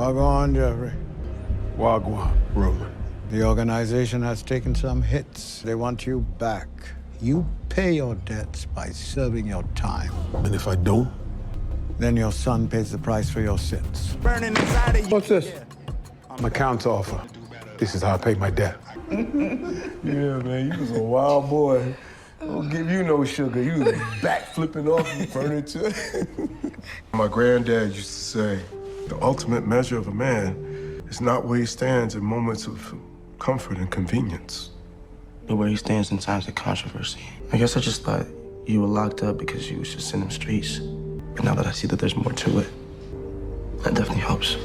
Wagwan, Jeffrey. Wagwan, Roman. The organization has taken some hits. They want you back. You pay your debts by serving your time. And if I don't? Then your son pays the price for your sins. Burning inside of you. What's this? My counter offer. This is how I pay my debt. Yeah, man, you was a wild boy. Don't give you no sugar. You was back flipping off the furniture. My granddad used to say, the ultimate measure of a man is not where he stands in moments of comfort and convenience, but where he stands in times of controversy. I guess I just thought you were locked up because you was just in them streets. But now that I see that there's more to it, that definitely helps.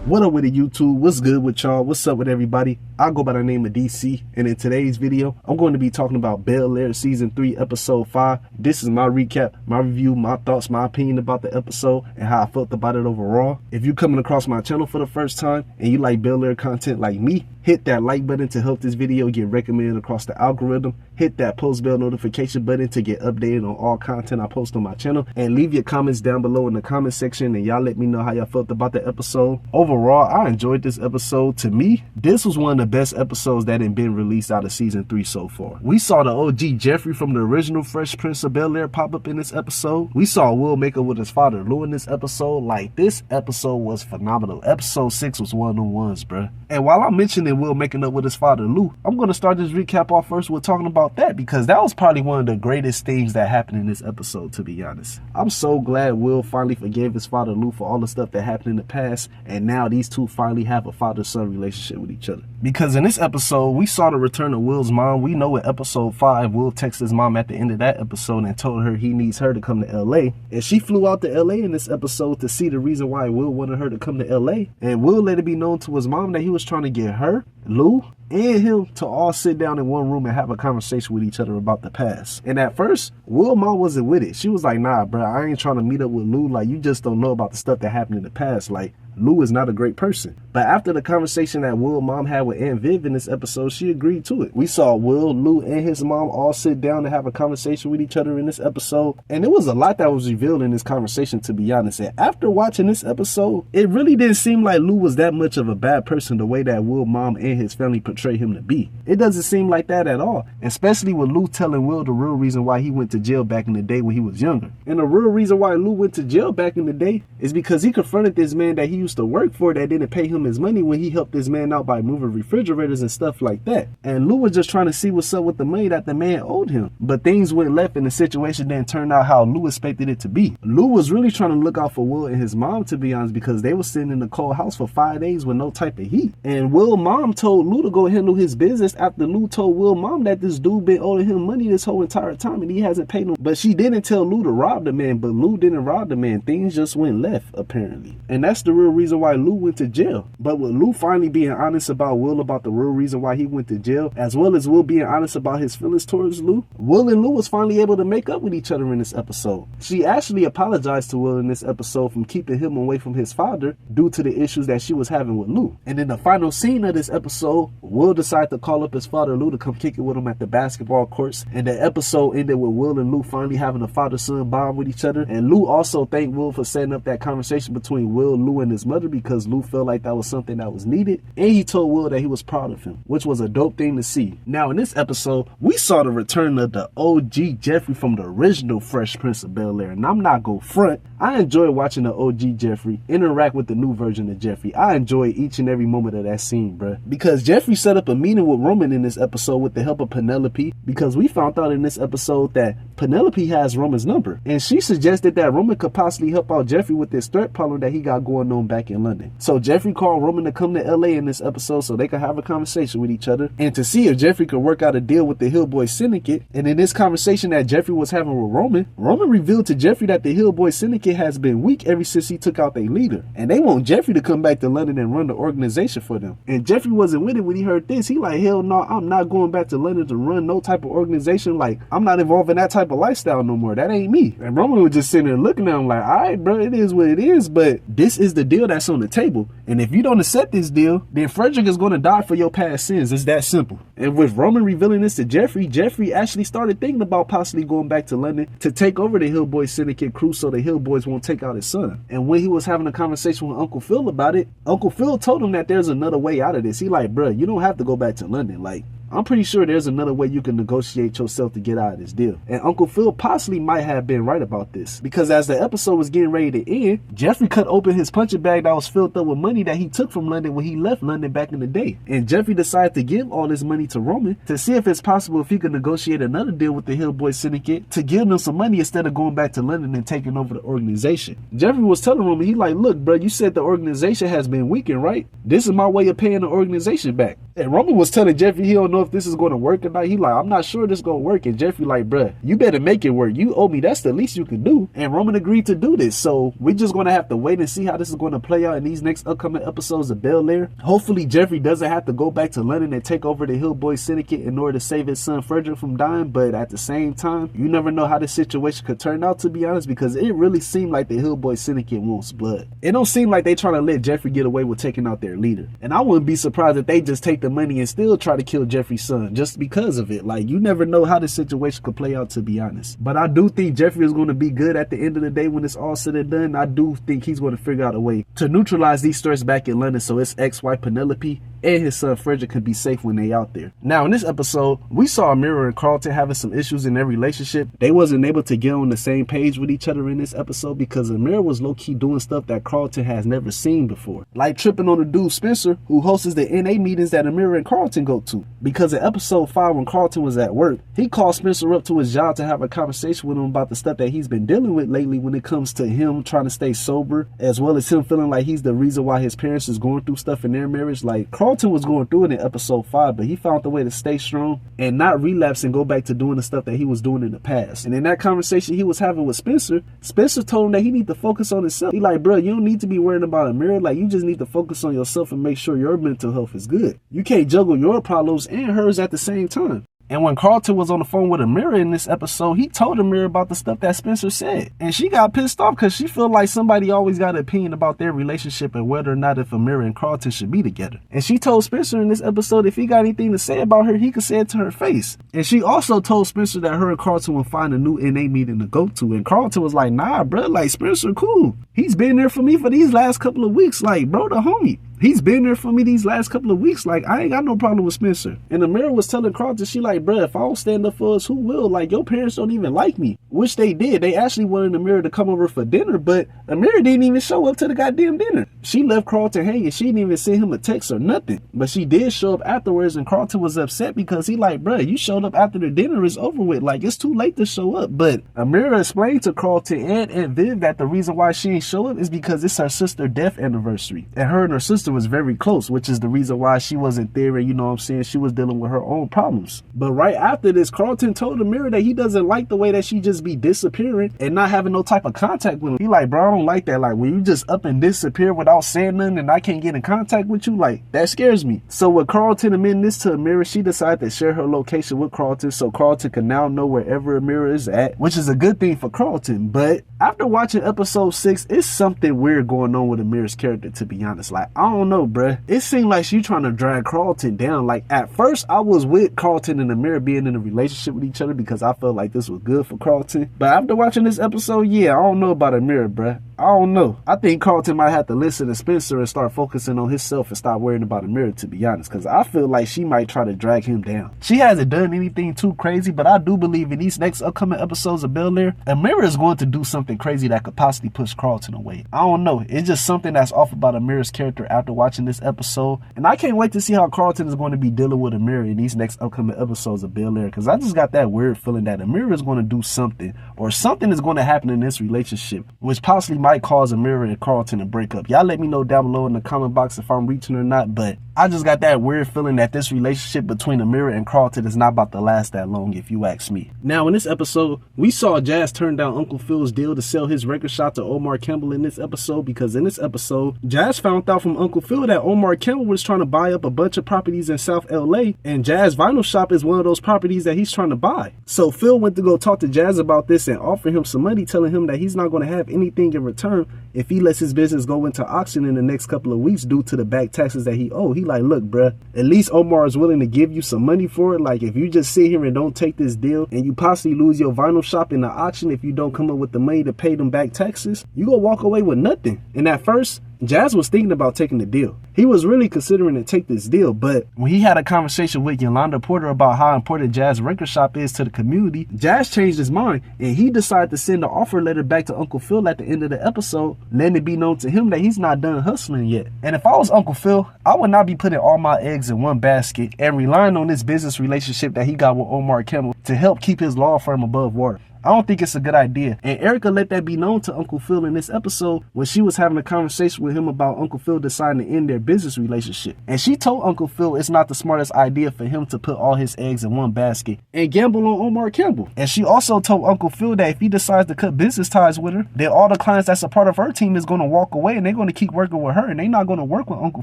What up with it, YouTube? What's good with y'all? What's up with everybody? I go by the name of DC, and in today's video, I'm going to be talking about Bel-Air Season 3, Episode 5. This is my recap, my review, my thoughts, my opinion about the episode, and how I felt about it overall. If you're coming across my channel for the first time, and you like Bel-Air content like me, hit that like button to help this video get recommended across the algorithm. Hit that post bell notification button to get updated on all content I post on my channel. And leave your comments down below in the comment section, and y'all let me know how y'all felt about the episode. Overall, I enjoyed this episode. To me, this was one of the best episodes that had been released out of Season 3 so far. We saw the OG Jeffrey from the original Fresh Prince of Bel-Air pop up in this episode. We saw Will make up with his father Lou in this episode. Like, this episode was phenomenal. Episode 6 was one of them ones, bruh. And while I'm mentioning Will making up with his father Lou, I'm going to start this recap off first with talking about that, because that was probably one of the greatest things that happened in this episode, to be honest. I'm so glad Will finally forgave his father Lou for all the stuff that happened in the past, and now these two finally have a father-son relationship with each other. Because in this episode, we saw the return of Will's mom. We know in episode 5, Will texted his mom at the end of that episode and told her he needs her to come to LA. And she flew out to LA in this episode to see the reason why Will wanted her to come to LA. And Will let it be known to his mom that he was trying to get her, Lou, and him to all sit down in one room and have a conversation with each other about the past. And at first, Will's mom wasn't with it. She was like, nah, bro, I ain't trying to meet up with Lou. Like, you just don't know about the stuff that happened in the past. Like, Lou is not a great person. But after the conversation that Will's mom had with Aunt Viv in this episode, she agreed to it. We saw Will, Lou, and his mom all sit down and have a conversation with each other in this episode. And there was a lot that was revealed in this conversation, to be honest. And after watching this episode, it really didn't seem like Lou was that much of a bad person the way that Will's mom and his family portray him to be. It doesn't seem like that at all. Especially with Lou telling Will the real reason why he went to jail back in the day when he was younger. And the real reason why Lou went to jail back in the day is because he confronted this man that he used to work for that didn't pay him his money when he helped this man out by moving refrigerators and stuff like that. And Lou was just trying to see what's up with the money that the man owed him. But things went left and the situation didn't turn out how Lou expected it to be. Lou was really trying to look out for Will and his mom, to be honest, because they were sitting in the cold house for 5 days with no type of heat. And Will's mom told Lou to go handle his business after Lou told Will's mom that this dude been owing him money this whole entire time and he hasn't paid him. But she didn't tell Lou to rob the man, but Lou didn't rob the man. Things just went left, apparently. And that's the real reason why Lou went to jail. But with Lou finally being honest about Will about the real reason why he went to jail, as well as Will being honest about his feelings towards Lou, Will and Lou was finally able to make up with each other in this episode. She actually apologized to Will in this episode from keeping him away from his father due to the issues that she was having with Lou. And in the final scene of this episode, Will decided to call up his father Lou to come kick it with him at the basketball courts. And the episode ended with Will and Lou finally having a father-son bond with each other. And Lou also thanked Will for setting up that conversation between Will, Lou, and his mother, because Lou felt like that was something that was needed. And he told Will that he was proud of him, which was a dope thing to see. Now in this episode, we saw the return of the OG Jeffrey from the original Fresh Prince of Bel-Air. And I'm not gonna front, I enjoy watching the OG Jeffrey interact with the new version of Jeffrey. I enjoy each and every moment of that scene, bruh. Because Jeffrey set up a meeting with Roman in this episode with the help of Penelope, because we found out in this episode that Penelope has Roman's number. And she suggested that Roman could possibly help out Jeffrey with this threat problem that he got going on back in London. So Jeffrey called Roman to come to LA in this episode so they could have a conversation with each other and to see if Jeffrey could work out a deal with the Hillboy Syndicate. And in this conversation that Jeffrey was having with Roman revealed to Jeffrey that the Hillboy Syndicate has been weak ever since he took out their leader. And they want Jeffrey to come back to London and run the organization for them. And Jeffrey was wasn't with it when he heard this. He like, hell no, I'm not going back to London to run no type of organization. Like, I'm not involved in that type of lifestyle no more. That ain't me. And Roman was just sitting there looking at him like, all right, bro, it is what it is, but this is the deal that's on the table. And if you don't accept this deal, then Frederick is going to die for your past sins. It's that simple. And with Roman revealing this to Jeffrey, Jeffrey actually started thinking about possibly going back to London to take over the Hillboy Syndicate crew so the Hillboys won't take out his son. And when he was having a conversation with Uncle Phil about it, Uncle Phil told him that there's another way out of this. He like, bro, you don't have to go back to London. Like, I'm pretty sure there's another way you can negotiate yourself to get out of this deal. And Uncle Phil possibly might have been right about this, because as the episode was getting ready to end, Jeffrey cut open his punching bag that was filled up with money that he took from London when he left London back in the day. And Jeffrey decided to give all this money to Roman to see if it's possible if he could negotiate another deal with the Hillboy Syndicate to give them some money instead of going back to London and taking over the organization. Jeffrey was telling Roman, he like, look, bro, you said the organization has been weakened, right? This is my way of paying the organization back. And Roman was telling Jeffrey he don't know if this is going to work or not. He like, I'm not sure this is going to work. And Jeffrey like, bruh, you better make it work. You owe me. That's the least you can do. And Roman agreed to do this. So we're just going to have to wait and see how this is going to play out in these next upcoming episodes of Bel-Air. Hopefully Jeffrey doesn't have to go back to London and take over the Hillboy Syndicate in order to save his son Frederick from dying. But at the same time, you never know how this situation could turn out, to be honest, because it really seemed like the Hillboy Syndicate wants blood. It don't seem like they trying to let Jeffrey get away with taking out their leader. And I wouldn't be surprised if they just take the money and still try to kill Jeffrey's son just because of it. Like, you never know how this situation could play out, to be honest. But I do think Jeffrey is going to be good at the end of the day when it's all said and done. I do think he's going to figure out a way to neutralize these threats back in London so his ex-wife Penelope and his son Frederick can be safe when they out there. Now in this episode, we saw A'mirah and Carlton having some issues in their relationship. They wasn't able to get on the same page with each other in this episode because A'mirah was low-key doing stuff that Carlton has never seen before. Like tripping on the dude Spencer, who hosts the NA meetings that A'mirah and Carlton go to. Because in episode 5, when Carlton was at work, he called Spencer up to his job to have a conversation with him about the stuff that he's been dealing with lately when it comes to him trying to stay sober, as well as him feeling like he's the reason why his parents is going through stuff in their marriage. Like, Carlton was going through it in episode 5, but he found the way to stay strong and not relapse and go back to doing the stuff that he was doing in the past. And in that conversation he was having with Spencer, Spencer told him that he need to focus on himself. He like, bro, you don't need to be worrying about A'mirah. Like, you just need to focus on yourself and make sure your mental health is good. You can't juggle your problems and hers at the same time. And when Carlton was on the phone with A'mirah in this episode, he told A'mirah about the stuff that Spencer said. And she got pissed off because she felt like somebody always got an opinion about their relationship and whether or not if A'mirah and Carlton should be together. And she told Spencer in this episode if he got anything to say about her, he could say it to her face. And she also told Spencer that her and Carlton would find a new NA meeting to go to. And Carlton was like, nah, bro, like, Spencer cool. He's been there for me for these last couple of weeks. Like, bro, the homie. He's been there for me these last couple of weeks. Like, I ain't got no problem with Spencer. And A'mirah was telling Carlton, she like, bruh, if I don't stand up for us, who will? Like, your parents don't even like me. Which they did. They actually wanted A'mirah to come over for dinner, but A'mirah didn't even show up to the goddamn dinner. She left Carlton hanging. She didn't even send him a text or nothing. But she did show up afterwards, and Carlton was upset because he like, bruh, you showed up after the dinner is over with. Like, it's too late to show up. But A'mirah explained to Carlton and Aunt Viv that the reason why she ain't show up is because it's her sister's death anniversary. And her and her sister was very close, which is the reason why she wasn't there. And you know what I'm saying? She was dealing with her own problems. But right after this, Carlton told A'mirah that he doesn't like the way that she just be disappearing and not having no type of contact with him. He like, bro, I don't like that. Like, when you just up and disappear without saying nothing and I can't get in contact with you, like, that scares me. So with Carlton admitting this to A'mirah, she decided to share her location with Carlton so Carlton can now know wherever A'mirah is at, which is a good thing for Carlton. But after watching episode 6, it's something weird going on with Amirah's character, to be honest. Like, I don't know, bruh. It seemed like she trying to drag Carlton down. Like, at first, I was with Carlton and A'mirah being in a relationship with each other because I felt like this was good for Carlton. But after watching this episode, yeah, I don't know about A'mirah, bruh. I don't know. I think Carlton might have to listen to Spencer and start focusing on himself and stop worrying about A'mirah, to be honest, because I feel like she might try to drag him down. She hasn't done anything too crazy, but I do believe in these next upcoming episodes of Bel-Air, A'mirah is going to do something crazy that could possibly push Carlton away. I don't know. It's just something that's off about Amirah's character after watching this episode, and I can't wait to see how Carlton is going to be dealing with A'mirah in these next upcoming episodes of Bel-Air, because I just got that weird feeling that A'mirah is going to do something, or something is going to happen in this relationship, which possibly might cause A'mirah and Carlton to break up. Y'all let let me know down below in the comment box if I'm reaching or not, but I just got that weird feeling that this relationship between A'mirah and Carlton is not about to last that long, if you ask me. Now, in this episode, we saw Jazz turn down Uncle Phil's deal to sell his record shop to Omar Campbell in this episode, because in this episode, Jazz found out from Uncle Phil that Omar Campbell was trying to buy up a bunch of properties in South LA, and Jazz Vinyl Shop is one of those properties that he's trying to buy. So Phil went to go talk to Jazz about this and offer him some money, telling him that he's not going to have anything in return if he lets his business go into auction in the next couple of weeks due to the back taxes that he owe. He like, look, bruh, at least Omar is willing to give you some money for it. Like, if you just sit here and don't take this deal and you possibly lose your vinyl shop in the auction if you don't come up with the money to pay them back taxes, you gonna walk away with nothing. And at first, Jazz was thinking about taking the deal. He was really considering to take this deal, but when he had a conversation with Yolanda Porter about how important Jazz record shop is to the community, Jazz changed his mind and he decided to send an offer letter back to Uncle Phil at the end of the episode, letting it be known to him that he's not done hustling yet. And if I was Uncle Phil, I would not be putting all my eggs in one basket and relying on this business relationship that he got with Omar Campbell to help keep his law firm above water. I don't think it's a good idea. And Erica let that be known to Uncle Phil in this episode when she was having a conversation with him about Uncle Phil deciding to end their business relationship. And she told Uncle Phil it's not the smartest idea for him to put all his eggs in one basket and gamble on Omar Campbell. And she also told Uncle Phil that if he decides to cut business ties with her, then all the clients that's a part of her team is going to walk away and they're going to keep working with her and they're not going to work with Uncle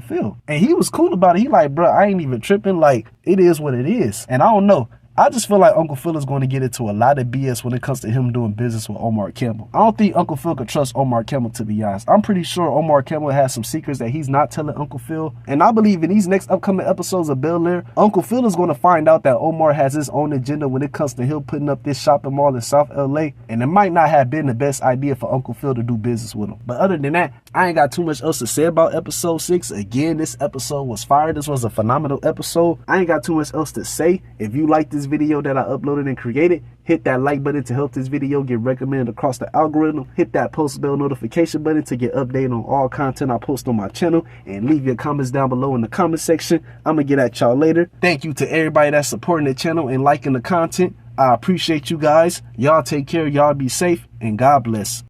Phil. And he was cool about it. He like, bro, I ain't even tripping. Like, it is what it is. And I don't know. I just feel like Uncle Phil is going to get into a lot of BS when it comes to him doing business with Omar Campbell. I don't think Uncle Phil could trust Omar Campbell, to be honest. I'm pretty sure Omar Campbell has some secrets that he's not telling Uncle Phil. And I believe in these next upcoming episodes of Bel-Air, Uncle Phil is going to find out that Omar has his own agenda when it comes to him putting up this shopping mall in South LA. And it might not have been the best idea for Uncle Phil to do business with him. But other than that, I ain't got too much else to say about episode 6. Again, this episode was fire. This was a phenomenal episode. I ain't got too much else to say. If you like this video that I uploaded and created, hit that like button to help this video get recommended across the algorithm. Hit that post bell notification button to get updated on all content I post on my channel, and leave your comments down below in the comment section. I'm gonna get at y'all later. Thank you to everybody that's supporting the channel and liking the content. I appreciate you guys. Y'all take care, y'all be safe, and God bless.